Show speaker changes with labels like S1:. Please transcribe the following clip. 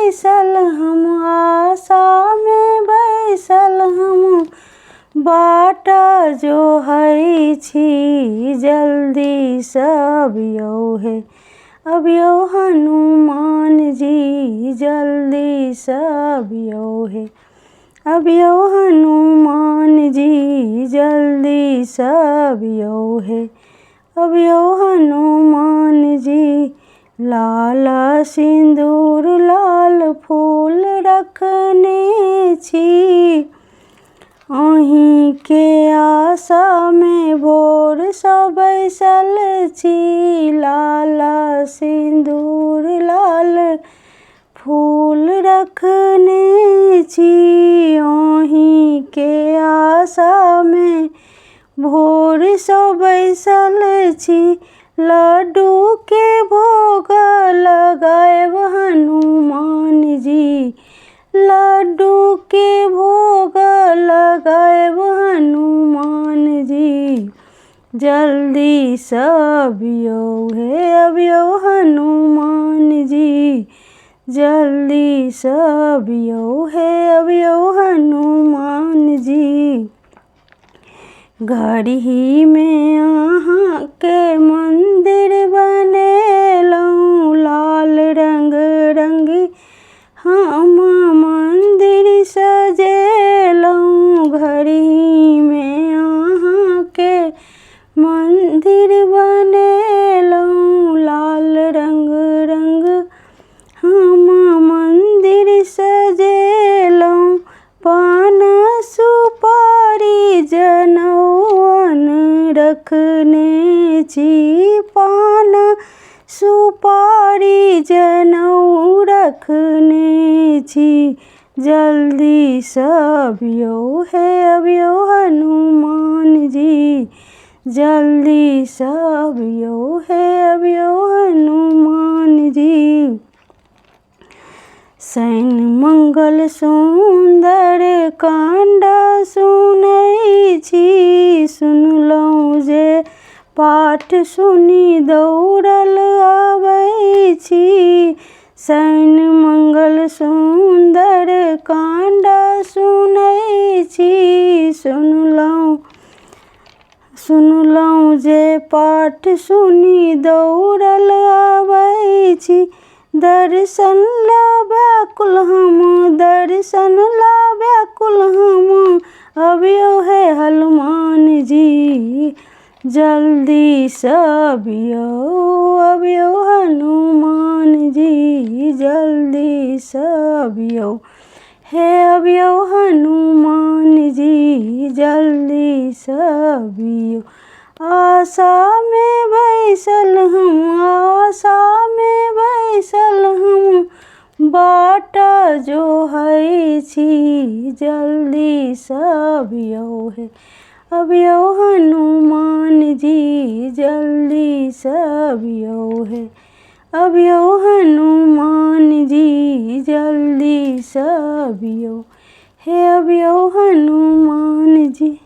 S1: बैसल हम, आशा में बैसल हम, बाट जो है छी जल्दी से अबियौ हे। अबियौ हनुमान जी जल्दी से अबियौ हे। अबियौ हनुमान जी जल्दी से अबियौ हे। अबियौ हनुमान जी। लाल सिंदूर लाल फूल रखने छी, अहीं के आशा में भोर सँ बैसल छी। लाल सिंदूर लाल फूल रखने छी, अहीं के आशा में भोर सँ बैसल छी। लड्डू के भोग लगाएब हनुमान जी, लड्डू के भोग लगाएब हनुमान जी, जल्दी से अबियौ हे। अबियौ हनुमान जी जल्दी से अबियौ हे। अबियौ हनुमान जी। घरही में अहाँ के मंदिर बनेलहुँ, लाल रंग रंगी हम मंदिर सजेलहुँ। घरही में अहाँ के मंदिर बनेलहुँ, लाल रंग रंग हम मंदिर सजेलहुँ। पान सुपारी जनौन रखने छी, पान सुपारी जनौ रखने छी, जल्दी से अबियौ हे। अबियौ हनुमान जी जल्दी से अबियौ हे। अबियौ हनुमान जी। शनि मंगल सुंदर कांड सुनै छी, सुनलहुँ जे पाठ सुनी दौड़ल आबै छी। शनि मंगल सुंदर कांड सुनै छी, सुनलहुँ जे पाठ सुनी दौड़ल आबै छी। दर्शन ला व्याकुल हम, दर्शन ला व्याकुल हम, अबियौ हे हनुमान जी जल्दी से अबियौ। अबियौ हनुमान जी जल्दी से अबियौ हे। अबियौ हनुमान जी जल्दी से अबियौ। आशा में बैसल हम, आशा में बैसल हम, बाट जो है छी जल्दी से अबियौ हे। अबियौ हनुमान जी जल्दी से अबियौ हे। अबियौ हनुमान जी जल्दी से अबियौ हे। अबियौ हनुमान जी।